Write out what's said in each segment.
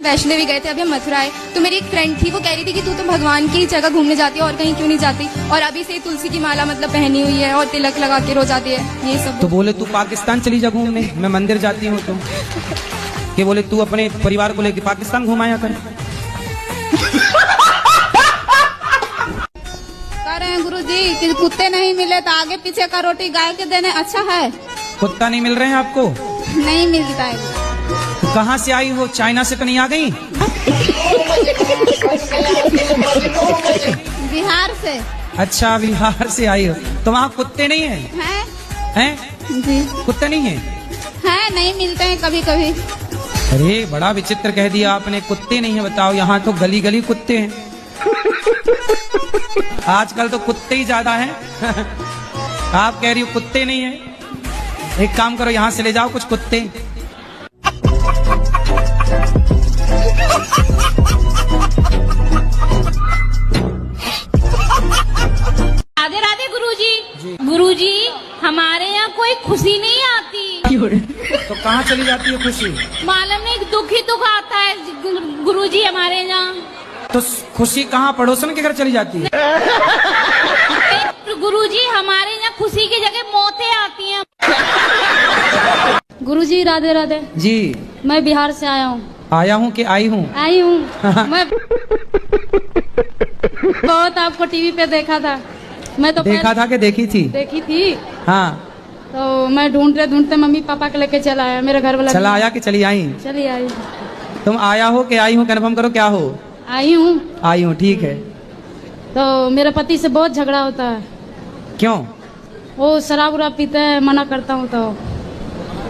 वैष्णवी गए थे अभी हम मथुरा आए, तो मेरी एक फ्रेंड थी, वो कह रही थी कि तू तो भगवान की जगह घूमने जाती है और कहीं क्यों नहीं जाती, और अभी से तुलसी की माला मतलब पहनी हुई है और तिलक लगा के रोज आती है, ये सब। तो बोले तू पाकिस्तान चली जा घूमने, मैं मंदिर जाती हूँ, तुम कि बोले तू अपने परिवार को लेके पाकिस्तान घुमाया कर। कह रहे हैं गुरुजी कि कुत्ते नहीं मिले तो आगे पीछे का रोटी गाय के देने अच्छा है। कुत्ता नहीं मिल रहे हैं आपको? नहीं मिलता है। तो कहाँ से आई हो, चाइना से तो नहीं आ गई? बिहार से। अच्छा बिहार से आई हो, तो वहाँ कुत्ते नहीं है? हैं? जी कुत्ते नहीं है? है, नहीं मिलते हैं कभी कभी। अरे बड़ा विचित्र कह दिया आपने, कुत्ते नहीं है। बताओ, यहाँ तो गली गली कुत्ते हैं। आजकल तो कुत्ते ही ज्यादा हैं। आप कह रही हो कुत्ते नहीं है? एक काम करो, यहाँ से ले जाओ कुछ कुत्ते। राधे राधे गुरुजी। गुरुजी, हमारे यहाँ कोई खुशी नहीं आती। तो कहाँ चली जाती है खुशी? मालूम नहीं, दुख ही दुख आता है गुरुजी हमारे यहाँ। तो खुशी कहाँ, पड़ोसन के घर चली जाती है? गुरुजी, हमारे यहाँ खुशी की जगह मौतें आती हैं। गुरुजी राधे राधे जी। मैं बिहार से आया हूँ। आया हूँ कि आई हूँ? आई हूँ। मैं बहुत आपको टीवी पे देखा था। मैं तो देखा था कि देखी थी? देखी थी। हाँ। तो मैं ढूंढते मम्मी पापा के लेके चला आया, मेरे घर वाला। चला आया कि चली आई? चली आई। तुम आया हो कि आई हूँ, कन्फर्म करो क्या हो? आई हूँ। आई हूँ, ठीक है। तो मेरे पति से बहुत झगड़ा होता है। क्यों? वो शराब उराब पीते हैं, मना करता हूँ तो।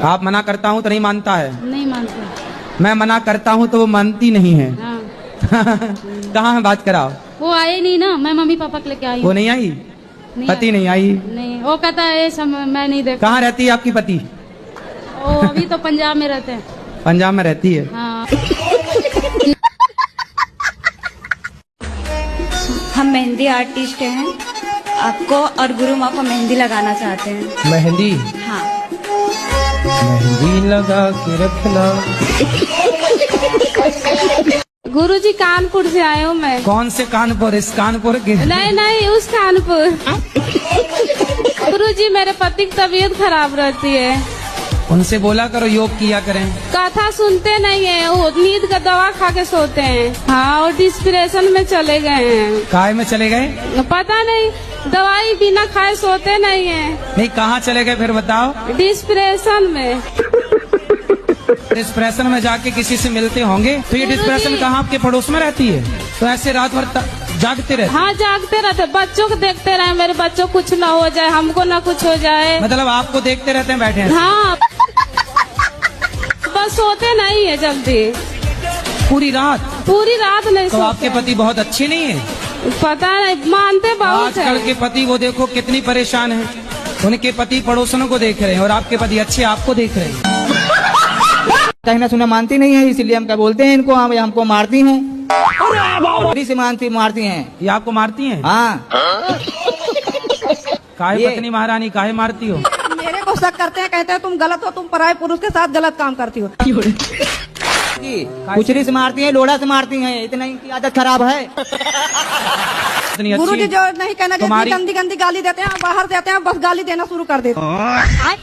आप मना करता हूँ तो नहीं मानता है? नहीं मानते। मैं मना करता हूँ तो वो मानती नहीं है। हाँ। कहाँ है, बात कराओ। वो आए नहीं ना, मैं मम्मी पापा के लेके आई वो हूँ। नहीं आई? नहीं पति नहीं आई? नहीं, वो कहता है ये सब मैं नहीं देखा। कहाँ रहती है आपकी पति? वो अभी तो पंजाब में रहते हैं। पंजाब में रहती है? हाँ। हम मेहंदी आर्टिस्ट हैं, आपको और गुरु माँ को मेहंदी लगाना चाहते हैं। मेहंदी? हाँ। मेहंदी लगा के रखना। गुरुजी कानपुर से आए हूँ मैं। कौन से कानपुर? इस कानपुर के? नहीं उस कानपुर। गुरुजी, मेरे पति की तबीयत खराब रहती है। उनसे बोला करो योग किया करें। कथा सुनते नहीं है, वो नींद का दवा खा के सोते हैं। हाँ, और डिस्प्रेशन में चले गए हैं। काय में चले गए? पता नहीं, दवाई बिना खाए सोते नहीं है। नहीं, कहाँ चले गए फिर बताओ? डिस्प्रेशन में। डिस्प्रेशन में जाके किसी से मिलते होंगे, तो ये डिस्प्रेशन कहाँ आपके पड़ोस में रहती है? तो ऐसे रात भर जागते रहते? हाँ, जागते रहते, बच्चों को देखते रहे, मेरे बच्चों को कुछ न हो जाए, हमको न कुछ हो जाए। मतलब आपको देखते रहते हैं बैठे हैं? हाँ, बस सोते नहीं है जल्दी। पूरी रात? पूरी रात नहीं तो सोते। आपके पति बहुत अच्छे नहीं है? पता नहीं, मानते बहुत आजकल है। के पति वो देखो कितनी परेशान है, उनके पति पड़ोसनों को देख रहे हैं और आपके पति अच्छे आपको देख रहे हैं। कहना सुना मानती नहीं है, इसलिए हम क्या बोलते हैं इनको, हम हमको मारती हैं। से मारती हैं। ये आपको मारती हैं? हाँ। काहे पत्नी महारानी, काहे मारती हो? मेरे को शक करते हैं, कहते हैं तुम गलत हो, तुम पराये पुरुष के साथ गलत काम करती हो। कुचरी से मारती हैं, लोढ़ा से मारती हैं, इतना इनकी आदत खराब है। गुरु जी जो नहीं कहना चाहिए, गंदी गंदी गाली देते हैं, बाहर देते हैं, बस गाली देना शुरू कर देते हैं।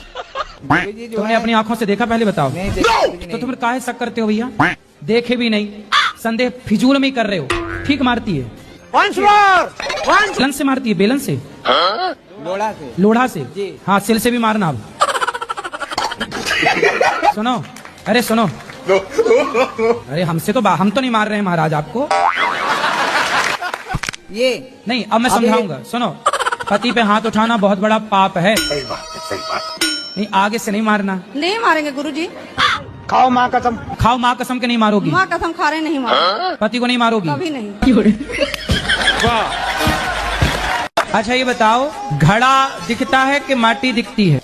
तुमने अपनी आंखों से देखा? पहले बताओ। तो तुम काहे शक करते हो भैया? देखे भी नहीं, संदेह फिजूल में ही कर रहे हो। ठीक मारती है? बेलन से मारती है? बेलन से? लोढ़ा से। लोढ़ा से? हाँ, सिल से भी मारना। अब सुनो, अरे सुनो, अरे हमसे तो हम तो नहीं मार रहे हैं महाराज आपको। ये नहीं, अब मैं समझाऊंगा। सुनो, पति पे हाथ उठाना बहुत बड़ा पाप है। नहीं, आगे से नहीं मारना। नहीं मारेंगे गुरु जी। खाओ माँ कसम। खाओ माँ कसम के नहीं मारोगी? माँ कसम खा रहे, नहीं मारेंगे। पति को नहीं मारोगी? कभी नहीं। अच्छा ये बताओ, घड़ा दिखता है कि माटी दिखती है?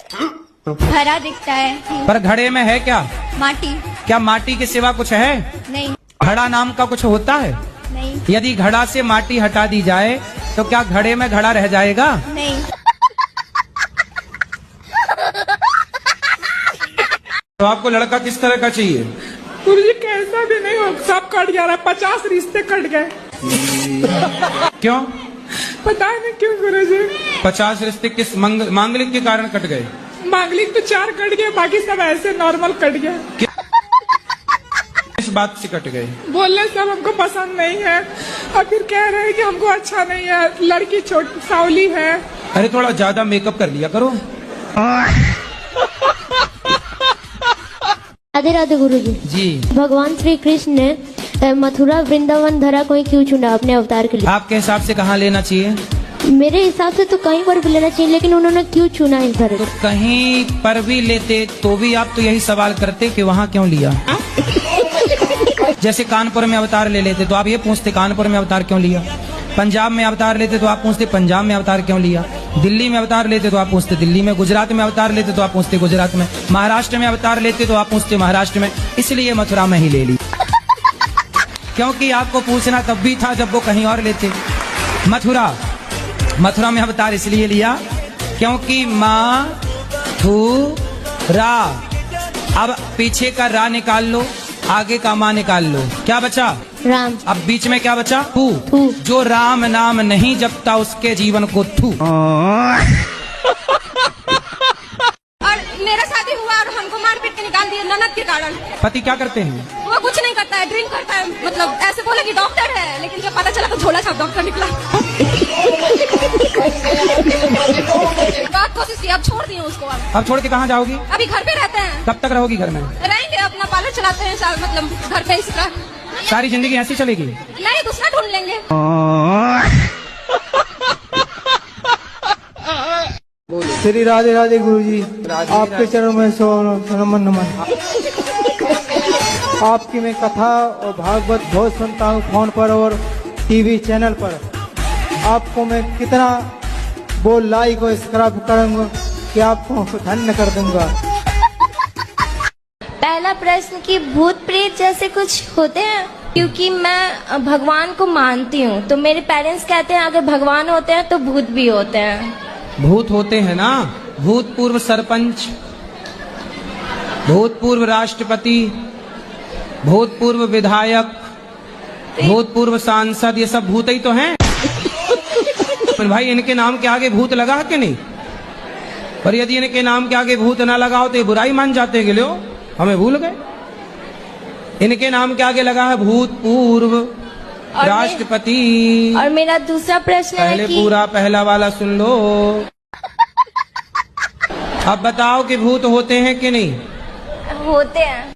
घड़ा दिखता है। पर घड़े में है क्या? माटी। क्या माटी के सिवा कुछ है? नहीं। घड़ा नाम का कुछ होता है? नहीं। यदि घड़ा से माटी हटा दी जाए तो क्या घड़े में घड़ा रह जाएगा? नहीं। तो आपको लड़का किस तरह का चाहिए? गुरुजी कैसा भी नहीं हो, सब कट जा रहा है, 50 रिश्ते कट गए। क्यों? पता नहीं क्यों गुरुजी। 50 रिश्ते किस मांगलिक के कारण कट गए? मांगलिक तो 4 कट गए, बाकी सब ऐसे नॉर्मल कट गए। किस बात से कट गए? बोलने सब हमको पसंद नहीं है, और फिर कह रहे हैं कि हमको अच्छा नहीं है, लड़की छोटी सावली है। अरे थोड़ा ज्यादा मेकअप कर लिया करो। राधे राधे गुरुजी। जी। भगवान श्री कृष्ण ने मथुरा वृंदावन धरा को क्यों चुना अपने अवतार के लिए? आपके हिसाब से कहाँ लेना चाहिए? मेरे हिसाब से तो कहीं पर भी लेना चाहिए, लेकिन उन्होंने क्यों चुना इस धरे को? कहीं पर भी लेते तो भी आप तो यही सवाल करते कि वहाँ क्यों लिया। जैसे कानपुर में अवतार ले लेते तो आप ये पूछते कानपुर में अवतार क्यों लिया। पंजाब में अवतार लेते तो आप पूछते पंजाब में अवतार क्यों लिया। दिल्ली में अवतार लेते तो आप पूछते दिल्ली में। गुजरात में अवतार लेते तो आप पूछते गुजरात में। महाराष्ट्र में अवतार लेते तो आप पूछते महाराष्ट्र में। इसलिए मथुरा में ही ले ली, क्योंकि आपको पूछना तब भी था जब वो कहीं और लेते। मथुरा में अवतार इसलिए लिया क्योंकि माँ थू रा। अब पीछे का रा निकाल लो, आगे का माँ निकाल लो, क्या बचा? राम। अब बीच में क्या बचा? थू। जो राम नाम नहीं जपता उसके जीवन को थू। और मेरा शादी हुआ और हमको मार पीट के निकाल दिया ननद के कारण। पति क्या करते हैं? वो कुछ नहीं करता है, ड्रिंक करता है, मतलब ऐसे बोले कि डॉक्टर है, लेकिन जब पता चला तो झोला छाप डॉक्टर निकला। बहुत कोशिश की, अब छोड़ दिए उसको। अब छोड़ के कहाँ जाओगी? अभी घर पे रहते हैं। कब तक रहोगी घर में? रहेंगे, अपना पार्लर चलाते हैं, मतलब घर पे इसका। सारी जिंदगी ऐसी चलेगी? नहीं, दूसरा ढूंढ लेंगे। श्री राधे राधे गुरुजी। आपके चरणों में नमन नमन। आपकी मैं कथा और भागवत बहुत सुनता हूँ फोन पर और टीवी चैनल पर। आपको मैं कितना वो लाइक और सब्सक्राइब करूँगा कि आपको धन्य कर दूंगा। पहला प्रश्न कि भूत प्रेत जैसे कुछ होते हैं? क्योंकि मैं भगवान को मानती हूँ, तो मेरे पेरेंट्स कहते हैं अगर भगवान होते हैं तो भूत भी होते हैं। भूत होते हैं ना, भूतपूर्व सरपंच, भूतपूर्व राष्ट्रपति, भूतपूर्व विधायक, भूतपूर्व सांसद, ये सब भूत ही तो हैं। पर भाई इनके नाम के आगे भूत लगा है कि नहीं? पर यदि इनके नाम के आगे भूत ना लगाओ तो ये बुराई मान जाते कि लो हमें भूल गए। इनके नाम के आगे लगा है भूतपूर्व राष्ट्रपति। और मेरा दूसरा प्रश्न है पहले कि पूरा पहला वाला सुन लो। अब बताओ कि भूत होते हैं कि नहीं? होते हैं।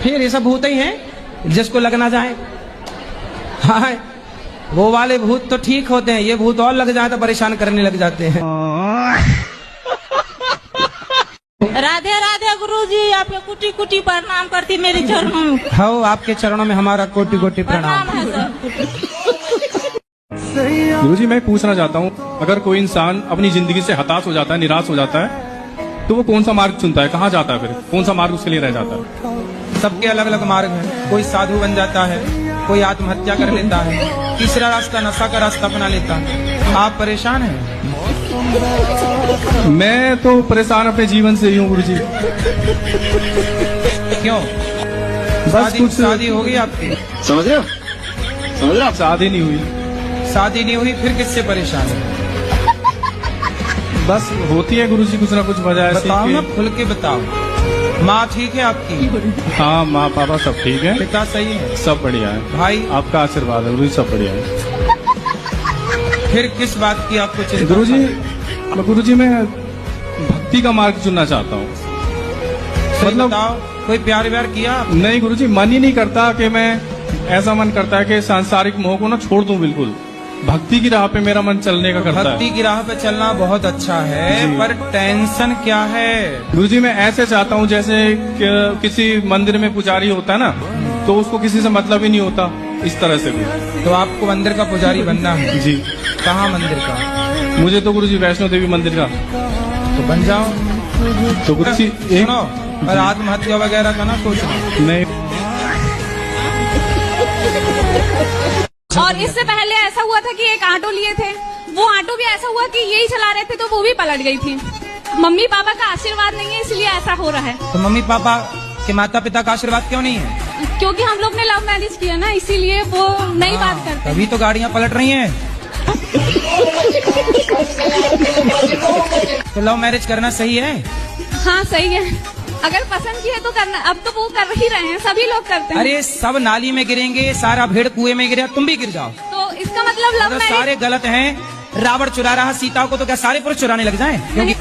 फिर ये सब भूत ही हैं जिसको लगना जाए। हाँ, वो वाले भूत तो ठीक होते हैं, ये भूत और लग जाए तो परेशान करने लग जाते हैं। राधे राधे गुरुजी, आपके कुटी कुटी प्रणाम करती मेरे चरणों में। हाँ, आपके चरणों में हमारा कोटि कोटि प्रणाम। है सर। गुरुजी मैं पूछना चाहता हूँ, अगर कोई इंसान अपनी जिंदगी से हताश हो जाता है, निराश हो जाता है, तो वो कौन सा मार्ग चुनता है, कहाँ जाता है, फिर कौन सा मार्ग उसके लिए रह जाता है? सबके अलग अलग मार्ग हैं। कोई साधु बन जाता है, कोई आत्महत्या कर लेता है, तीसरा रास्ता नशा का रास्ता अपना लेता है। आप परेशान हैं? मैं तो परेशान अपने जीवन से ही हूँ गुरुजी। क्यों? बस कुछ शादी होगी आपकी? समझ रहे हो? शादी नहीं हुई। शादी नहीं हुई, फिर किससे परेशान है? बस होती है गुरुजी कुछ ना कुछ वजह ऐसी। बताओ ना, खुल के बताओ। माँ ठीक है आपकी? हाँ, माँ पापा सब ठीक है। पिता सही है? सब बढ़िया है। भाई? आपका आशीर्वाद है गुरुजी, सब बढ़िया है। फिर किस बात की आपको चिंता? गुरुजी मैं भक्ति का मार्ग चुनना चाहता हूँ। मतलब कोई प्यार व्यार किया? नहीं गुरुजी, मन ही नहीं करता कि मैं, ऐसा मन करता है कि सांसारिक मोह को ना छोड़ दूं बिल्कुल। भक्ति की राह पे मेरा मन चलने का करता है। भक्ति की राह पे चलना बहुत अच्छा है, पर टेंशन क्या है? गुरुजी मैं ऐसे चाहता हूँ जैसे किसी मंदिर में पुजारी होता है ना, तो उसको किसी से मतलब ही नहीं होता, इस तरह से भी। तो आपको मंदिर का पुजारी बनना है? जी। कहाँ मंदिर का? मुझे तो गुरुजी वैष्णो देवी मंदिर का। तो बन जाओ। तो गुरुजी सुनो, पर आत्महत्या वगैरह का ना सोचना। नहीं। और इससे पहले ऐसा हुआ था कि एक ऑटो लिए थे, वो ऑटो भी ऐसा हुआ कि यही चला रहे थे तो वो भी पलट गई थी। मम्मी पापा का आशीर्वाद नहीं है, इसलिए ऐसा हो रहा है। तो मम्मी पापा उसके माता पिता का आशीर्वाद क्यों नहीं है? क्योंकि हम लोग ने लव मैरिज किया ना, इसीलिए वो नहीं बात करते। तभी तो गाड़ियां पलट रही हैं। तो लव मैरिज करना सही है? हाँ सही है, अगर पसंद की है तो करना। अब तो वो कर ही रहे हैं, सभी लोग करते हैं। अरे सब नाली में गिरेंगे, सारा भेड़ कुएं में गिरे, तुम भी गिर जाओ तो इसका मतलब लव तो मैरिज सारे गलत हैं। रावण चुरा रहा सीता को, तो क्या सारे पुरुष चुराने लग जाएं? क्योंकि